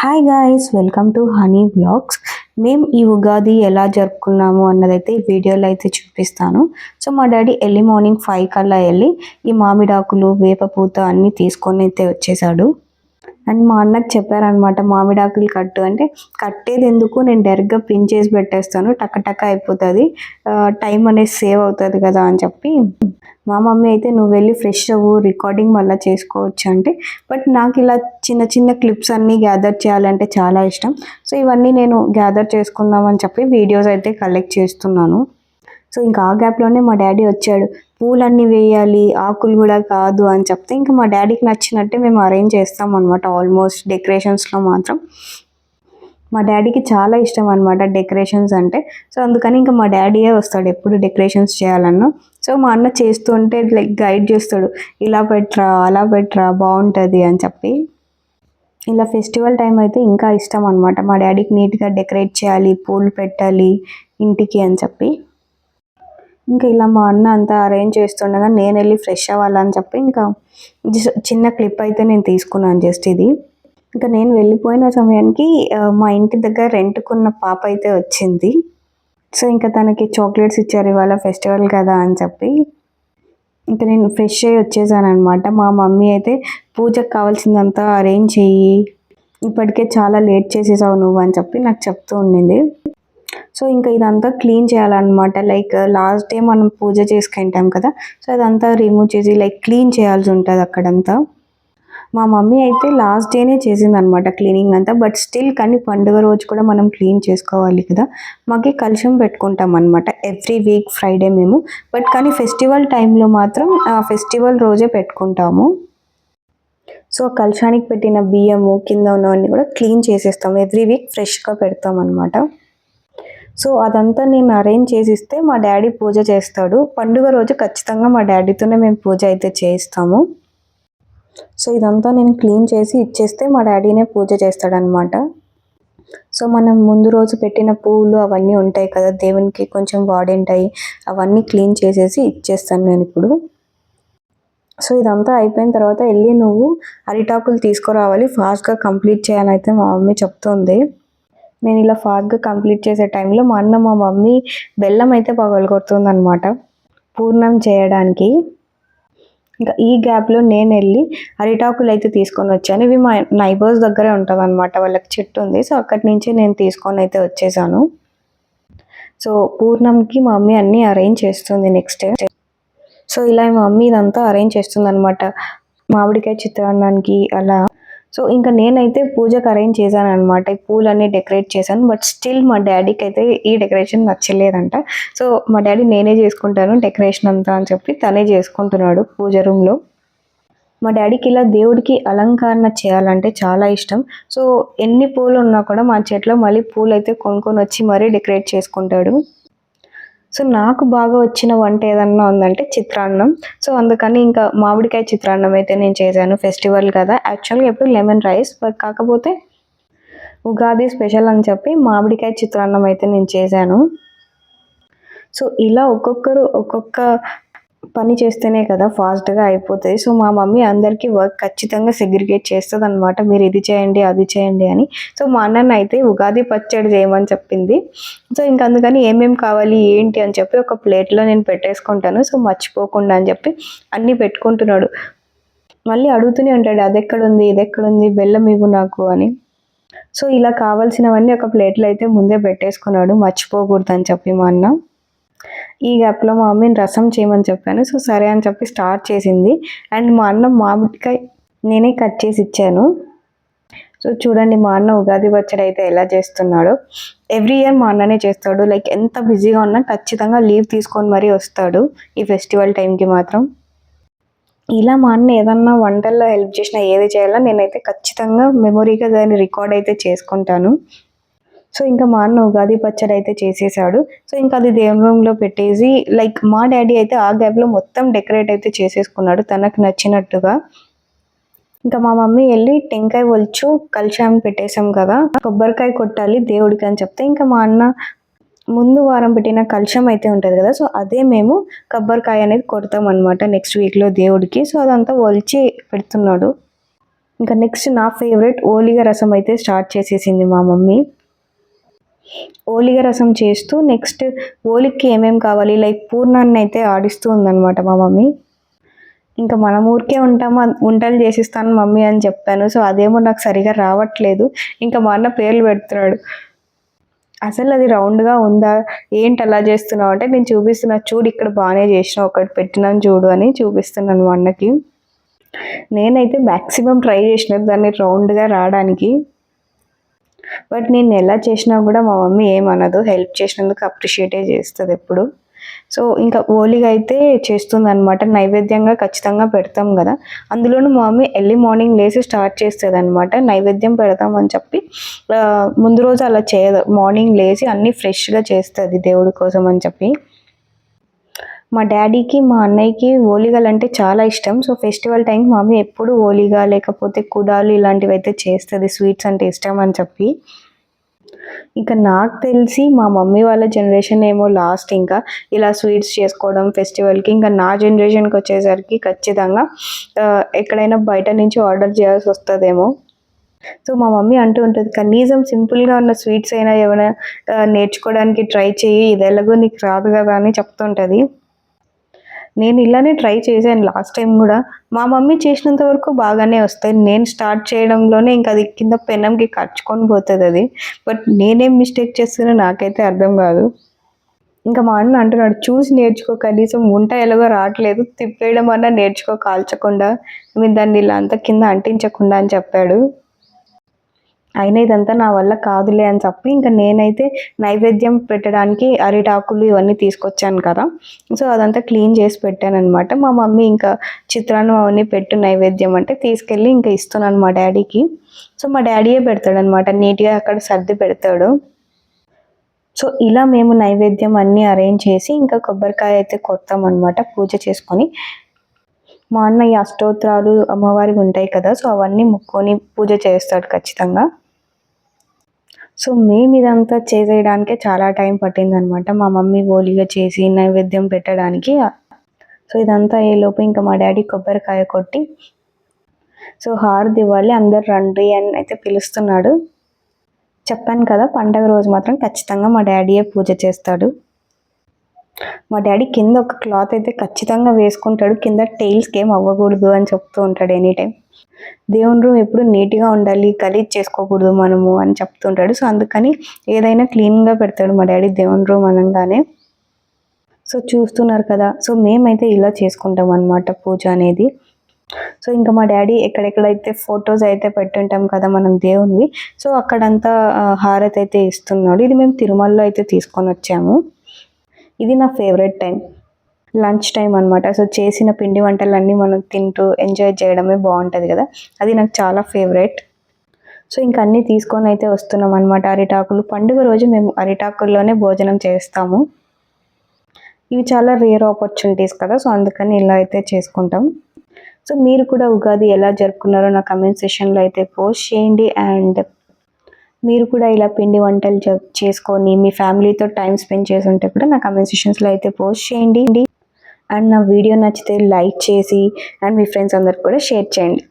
Hi guys, welcome to honey vlogs. మేము ఈ ఉగాది ఎలా జరుపుకున్నాము అన్నదైతే ఈ వీడియోలో అయితే చూపిస్తాను. సో మా డాడీ ఎర్లీ మార్నింగ్ 5 కల్లా వెళ్ళి ఈ మామిడాకులు వేప పూత అన్నీ తీసుకొని అయితే వచ్చేసాడు. అండ్ మా అన్నకి చెప్పారనమాట, మామిడాకులు కట్టు అంటే, కట్టేది ఎందుకు, నేను డైరెక్ట్గా పిన్ చేసి పెట్టేస్తాను, టక్క టక్క అయిపోతుంది, టైం అనేది సేవ్ అవుతుంది కదా అని చెప్పి. మా మమ్మీ అయితే నువ్వు వెళ్ళి ఫ్రెష్ అవ్వు, రికార్డింగ్ మళ్ళీ చేసుకోవచ్చు అంటే, బట్ నాకు ఇలా చిన్న చిన్న క్లిప్స్ అన్నీ గ్యాదర్ చేయాలంటే చాలా ఇష్టం. సో ఇవన్నీ నేను గ్యాదర్ చేసుకుందామని చెప్పి వీడియోస్ అయితే కలెక్ట్ చేస్తున్నాను. సో ఇంకా ఆ గ్యాప్లోనే మా డాడీ వచ్చాడు. పూలన్నీ వేయాలి, ఆకులు కూడా కాదు అని చెప్తే ఇంకా మా డాడీకి నచ్చినట్టే మేము అరేంజ్ చేస్తాం అనమాట. ఆల్మోస్ట్ డెకరేషన్స్లో మాత్రం మా డాడీకి చాలా ఇష్టం అనమాట డెకరేషన్స్ అంటే. సో అందుకని ఇంకా మా డాడీయే వస్తాడు ఎప్పుడు డెకరేషన్స్ చేయాలన్నా. సో మా అన్న చేస్తుంటే లైక్ గైడ్ చేస్తాడు, ఇలా పెట్టరా అలా పెట్టరా బాగుంటుంది అని చెప్పి. ఇలా ఫెస్టివల్ టైం అయితే ఇంకా ఇష్టం అనమాట. మా డాడీకి నీట్గా డెకరేట్ చేయాలి, పూలు పెట్టాలి ఇంటికి అని చెప్పి. ఇంకా ఇలా మా అన్న అంతా అరేంజ్ చేస్తుండగా నేను వెళ్ళి ఫ్రెష్ అవ్వాలని చెప్పి ఇంకా చిన్న క్లిప్ అయితే నేను తీసుకున్నాను జస్ట్ ఇది. ఇంకా నేను వెళ్ళిపోయిన సమయానికి మా ఇంటి దగ్గర రెంట్కున్న పాప అయితే వచ్చింది. సో ఇంకా తనకి చాక్లెట్స్ ఇచ్చారు ఇవాళ ఫెస్టివల్ కదా అని చెప్పి. ఇంకా నేను ఫ్రెష్ అయ్యి వచ్చేసాను అనమాట. మా మమ్మీ అయితే పూజకు కావాల్సిందంతా అరేంజ్ చెయ్యి, ఇప్పటికే చాలా లేట్ చేసేసావు నువ్వు అని చెప్పి నాకు చెప్తూ ఉండింది. సో ఇంకా ఇదంతా క్లీన్ చేయాలన్నమాట. లైక్ లాస్ట్ డే మనం పూజ చేసుకుంటాం కదా, సో అదంతా రిమూవ్ చేసి లైక్ క్లీన్ చేయాల్సి ఉంటుంది అక్కడంతా. మా మమ్మీ అయితే లాస్ట్ డేనే చేసిందనమాట క్లీనింగ్ అంతా. బట్ స్టిల్ కానీ పండుగ రోజు కూడా మనం క్లీన్ చేసుకోవాలి కదా. మాకు కలుషం పెట్టుకుంటాం అనమాట ఎవ్రీ వీక్ ఫ్రైడే మేము. బట్ కానీ ఫెస్టివల్ టైంలో మాత్రం ఆ ఫెస్టివల్ రోజే పెట్టుకుంటాము. సో కలుషానికి పెట్టిన బియ్యము కింద ఉన్నవన్నీ కూడా క్లీన్ చేసేస్తాం, ఎవ్రీ వీక్ ఫ్రెష్గా పెడతాం అనమాట. సో అదంతా నేను అరేంజ్ చేసిస్తే మా డాడీ పూజ చేస్తాడు. పండుగ రోజు ఖచ్చితంగా మా డాడీతోనే మేము పూజ అయితే చేయిస్తాము. సో ఇదంతా నేను క్లీన్ చేసి ఇచ్చేస్తే మా డాడీనే పూజ చేస్తాడనమాట. సో మనం ముందు రోజు పెట్టిన పూలు అవన్నీ ఉంటాయి కదా దేవునికి కొంచెం వాడింటాయి, అవన్నీ క్లీన్ చేసేసి ఇచ్చేస్తాను నేను ఇప్పుడు. సో ఇదంతా అయిపోయిన తర్వాత వెళ్ళి నువ్వు అరిటాకులు తీసుకురావాలి, ఫాస్ట్గా కంప్లీట్ చేయాలని అయితే మా మమ్మీ చెప్తుంది. నేను ఇలా ఫాస్ట్గా కంప్లీట్ చేసే టైంలో మా అన్న మా మమ్మీ బెల్లం అయితే పగలగొడుతుంది అనమాట పూర్ణం చేయడానికి. ఇంకా ఈ గ్యాప్లో నేను వెళ్ళి అరిటాకులు అయితే తీసుకొని వచ్చాను. ఇవి మా నైబర్స్ దగ్గరే ఉంటుంది అనమాట, వాళ్ళకి చెట్టు ఉంది. సో అక్కడి నుంచి నేను తీసుకొని అయితే వచ్చేసాను. సో పూర్ణంకి మా మమ్మీ అన్నీ అరేంజ్ చేస్తుంది నెక్స్ట్. సో ఇలా మా మమ్మీ ఇదంతా అరేంజ్ చేస్తుంది అనమాట మామిడికాయ చిత్రాన్నానికి అలా. సో ఇంకా నేనైతే పూజకు అరేంజ్ చేశాను అనమాట, ఈ పూలన్నీ డెకరేట్ చేశాను. బట్ స్టిల్ మా డాడీకి అయితే ఈ డెకరేషన్ నచ్చలేదంట. సో మా డాడీ నేనే చేసుకుంటాను డెకరేషన్ అంతా అని చెప్పి తనే చేసుకుంటున్నాడు పూజ రూమ్లో. మా డాడీకి ఇలా దేవుడికి అలంకరణ చేయాలంటే చాలా ఇష్టం. సో ఎన్ని పూలు ఉన్నా కూడా మా చెట్లో మళ్ళీ పూలు అయితే కొనుక్కొని వచ్చి మరీ డెకరేట్ చేసుకుంటాడు. సో నాకు బాగా వచ్చిన వంట ఏదన్నా ఉందంటే చిత్రాన్నం. సో అందుకని ఇంకా మామిడికాయ చిత్రాన్నం అయితే నేను చేశాను, ఫెస్టివల్ కదా. యాక్చువల్గా ఎప్పుడు లెమన్ రైస్, బట్ కాకపోతే ఉగాది స్పెషల్ అని చెప్పి మామిడికాయ చిత్రాన్నం అయితే నేను చేశాను. సో ఇలా ఒక్కొక్కరు ఒక్కొక్క పని చేస్తేనే కదా ఫాస్ట్గా అయిపోతుంది. సో మా మమ్మీ అందరికీ వర్క్ ఖచ్చితంగా సెగ్రిగేట్ చేస్తుంది అనమాట, మీరు ఇది చేయండి అది చేయండి అని. సో మా అన్నని అయితే ఉగాది పచ్చడి చేయమని చెప్పింది. సో ఇంక అందుకని ఏమేమి కావాలి ఏంటి అని చెప్పి ఒక ప్లేట్లో నేను పెట్టేసుకుంటాను, సో మర్చిపోకుండా అని చెప్పి అన్నీ పెట్టుకుంటున్నాడు. మళ్ళీ అడుగుతూనే ఉంటాడు, అది ఎక్కడుంది ఇది ఎక్కడుంది, బెల్లం ఇవ్వు నాకు అని. సో ఇలా కావాల్సినవన్నీ ఒక ప్లేట్లో అయితే ముందే పెట్టేసుకున్నాడు, మర్చిపోకూడదు అని చెప్పి మా అన్న. ఈ గ్యాప్లో మా మమ్మీని రసం చేయమని చెప్పాను. సో సరే అని చెప్పి స్టార్ట్ చేసింది. అండ్ మా అన్న మామిడికాయ నేనే కట్ చేసి ఇచ్చాను. సో చూడండి మా అన్న ఉగాది పచ్చడి అయితే ఎలా చేస్తున్నాడో. ఎవ్రీ ఇయర్ మా అన్ననే చేస్తాడు, లైక్ ఎంత బిజీగా ఉన్నా ఖచ్చితంగా లీవ్ తీసుకొని మరీ వస్తాడు ఈ ఫెస్టివల్ టైంకి మాత్రం. ఇలా మా అన్న ఏదన్నా వంటల్లో హెల్ప్ చేసినా ఏది చేయాలో నేనైతే ఖచ్చితంగా మెమొరీగా దాన్ని రికార్డ్ అయితే చేసుకుంటాను. సో ఇంకా మా అన్న ఉగాది పచ్చడి అయితే చేసేసాడు. సో ఇంకా అది దేవుని రూమ్లో పెట్టేసి లైక్ మా డాడీ అయితే ఆ గ్యాప్లో మొత్తం డెకరేట్ అయితే చేసేసుకున్నాడు తనకు నచ్చినట్టుగా. ఇంకా మా మమ్మీ వెళ్ళి టెంకాయ ఒలుచు కలశాం పెట్టేసాం కదా, కొబ్బరికాయ కొట్టాలి దేవుడికి అని చెప్తే ఇంకా మా అన్న ముందు వారం పెట్టిన కలశం అయితే ఉంటుంది కదా, సో అదే మేము కొబ్బరికాయ అనేది కొడతాం అనమాట నెక్స్ట్ వీక్లో దేవుడికి. సో అదంతా ఒలిచి పెడుతున్నాడు. ఇంకా నెక్స్ట్ నా ఫేవరెట్ ఓలిగ రసం అయితే స్టార్ట్ చేసేసింది మా మమ్మీ. ఓలిగ రసం చేస్తూ నెక్స్ట్ ఓలికి ఏమేమి కావాలి లైక్ పూర్ణాన్ని అయితే ఆడిస్తూ ఉందన్నమాట మా మమ్మీ. ఇంకా మనం ఊరికే ఉంటాము, వంటలు చేసిస్తాను మమ్మీ అని చెప్పాను. సో అదేమో నాకు సరిగా రావట్లేదు. ఇంకా మా అన్న పేర్లు పెడుతున్నాడు. అసలు అది రౌండ్గా ఉందా, ఏంటి అలా చేస్తున్నావు అంటే, నేను చూపిస్తున్నా చూడు ఇక్కడ బాగానే చేసినావు, ఒకటి పెట్టినాను చూడు అని చూపిస్తున్నాను మా అన్నకి. నేనైతే మ్యాక్సిమం ట్రై చేసిన దాన్ని రౌండ్గా రావడానికి. బట్ నేను ఎలా చేసినా కూడా మా మమ్మీ ఏమనదు, హెల్ప్ చేసినందుకు అప్రిషియేటే చేస్తుంది ఎప్పుడు. సో ఇంకా ఓలిగా అయితే చేస్తుంది అనమాట. నైవేద్యంగా ఖచ్చితంగా పెడతాం కదా, అందులోనూ మా మమ్మీ ఎర్లీ మార్నింగ్ లేచి స్టార్ట్ చేస్తుంది అనమాట. నైవేద్యం పెడతామని చెప్పి ముందు రోజు అలా చేయదు, మార్నింగ్ లేచి అన్నీ ఫ్రెష్గా చేస్తుంది దేవుడి కోసం అని చెప్పి. మా డాడీకి మా అన్నయ్యకి ఓలిగలు అంటే చాలా ఇష్టం. సో ఫెస్టివల్ టైంకి మా మమ్మీ ఎప్పుడు ఓలిగా లేకపోతే కుడాలు ఇలాంటివి అయితే చేస్తుంది, స్వీట్స్ అంటే ఇష్టం అని చెప్పి. ఇంకా నాకు తెలిసి మా మమ్మీ వాళ్ళ జనరేషన్ ఏమో లాస్ట్ ఇంకా ఇలా స్వీట్స్ చేసుకోవడం ఫెస్టివల్కి. ఇంకా నా జనరేషన్కి వచ్చేసరికి ఖచ్చితంగా ఎక్కడైనా బయట నుంచి ఆర్డర్ చేయాల్సి వస్తుందేమో. సో మా మమ్మీ అంటూ ఉంటుంది, కనీసం సింపుల్గా ఉన్న స్వీట్స్ అయినా ఏమైనా నేర్చుకోవడానికి ట్రై చేయి, ఇది ఎలాగో నీకు రాదు కదా అని చెప్తుంటుంది. నేను ఇలానే ట్రై చేశాను లాస్ట్ టైం కూడా. మా మమ్మీ చేసినంత వరకు బాగానే వస్తాయి. నేను స్టార్ట్ చేయడంలోనే ఇంకా అది కింద పెనంకి కచ్చుకొని పోతుంది అది. బట్ నేనేం మిస్టేక్ చేస్తున్నా నాకైతే అర్థం కాదు. ఇంకా మా అన్న అంటున్నాడు, చూసి నేర్చుకో, కనీసం వంట ఎలాగో రావట్లేదు, తిప్పేయడం అన్నా నేర్చుకో కాల్చకుండా, మీరు దాన్ని ఇలా అంతా కింద అంటించకుండా అని చెప్పాడు. అయినా ఇదంతా నా వల్ల కాదులే అని చెప్పి ఇంకా నేనైతే నైవేద్యం పెట్టడానికి అరిటాకులు ఇవన్నీ తీసుకొచ్చాను కదా, సో అదంతా క్లీన్ చేసి పెట్టాను అనమాట. మా మమ్మీ ఇంకా చిత్రాన్నం అవన్నీ పెట్టు నైవేద్యం అంటే తీసుకెళ్ళి ఇంకా ఇస్తున్నాను మా డాడీకి. సో మా డాడీయే పెడతాడు అనమాట, నీట్గా అక్కడ సర్ది పెడతాడు. సో ఇలా మేము నైవేద్యం అన్నీ అరేంజ్ చేసి ఇంకా కొబ్బరికాయ అయితే కొడతాం అనమాట పూజ చేసుకొని. మా అన్న ఈ అష్టోత్తరాలు అమ్మవారికి ఉంటాయి కదా, సో అవన్నీ ముక్కొని పూజ చేస్తాడు ఖచ్చితంగా. సో మేము ఇదంతా చేసేయడానికే చాలా టైం పట్టిందనమాట, మా మమ్మీ ఓలిగా చేసి నైవేద్యం పెట్టడానికి. సో ఇదంతా అయ్యేలోపు ఇంకా మా డాడీ కొబ్బరికాయ కొట్టి సో హారతి ఇవ్వాలి, అందరు రండి అని అయితే పిలుస్తున్నాడు. చెప్పాను కదా, పండగ రోజు మాత్రం ఖచ్చితంగా మా డాడీయే పూజ చేస్తాడు. మా డాడీ కింద ఒక క్లాత్ అయితే ఖచ్చితంగా వేసుకుంటాడు, కింద టైల్స్కి ఏం అవ్వకూడదు అని చెప్తూ ఉంటాడు ఎనీ టైం. దేవుని రూమ్ ఎప్పుడు నీట్గా ఉండాలి, గలీజ్ చేసుకోకూడదు మనము అని చెప్తుంటాడు. సో అందుకని ఏదైనా క్లీన్గా పెడతాడు మా డాడీ దేవుని రూమ్ అనగానే. సో చూస్తున్నారు కదా, సో మేమైతే ఇలా చేసుకుంటాం అన్నమాట పూజ అనేది. సో ఇంకా మా డాడీ ఎక్కడెక్కడైతే ఫొటోస్ అయితే పెట్టుంటాం కదా మనం దేవునివి, సో అక్కడంతా హారతి అయితే ఇస్తున్నాడు. ఇది మేము తిరుమలలో అయితే తీసుకొని వచ్చాము. ఇది నా ఫేవరెట్ టైం, లంచ్ టైం అనమాట. సో చేసిన పిండి వంటలన్నీ మనం తింటూ ఎంజాయ్ చేయడమే బాగుంటుంది కదా, అది నాకు చాలా ఫేవరెట్. సో ఇంక అన్నీ తీసుకొని అయితే వస్తున్నాం అనమాట. అరిటాకులు పండుగ రోజు మేము అరిటాకుల్లోనే భోజనం చేస్తాము. ఇవి చాలా రేర్ ఆపర్చునిటీస్ కదా, సో అందుకని ఇలా అయితే చేసుకుంటాం. సో మీరు కూడా ఉగాది ఎలా జరుపుకున్నారో నా కమెంట్ సెషన్లో అయితే పోస్ట్ చేయండి. అండ్ మీరు కూడా ఇలా పిండి వంటలు చేసుకొని మీ ఫ్యామిలీతో టైం స్పెండ్ చేసి ఉంటే కూడా నా కమెంట్ సెషన్స్లో అయితే పోస్ట్ చేయండి. అండ్ నా వీడియో నచ్చితే లైక్ చేసి అండ్ మీ ఫ్రెండ్స్ అందరికి కూడా షేర్ చేయండి.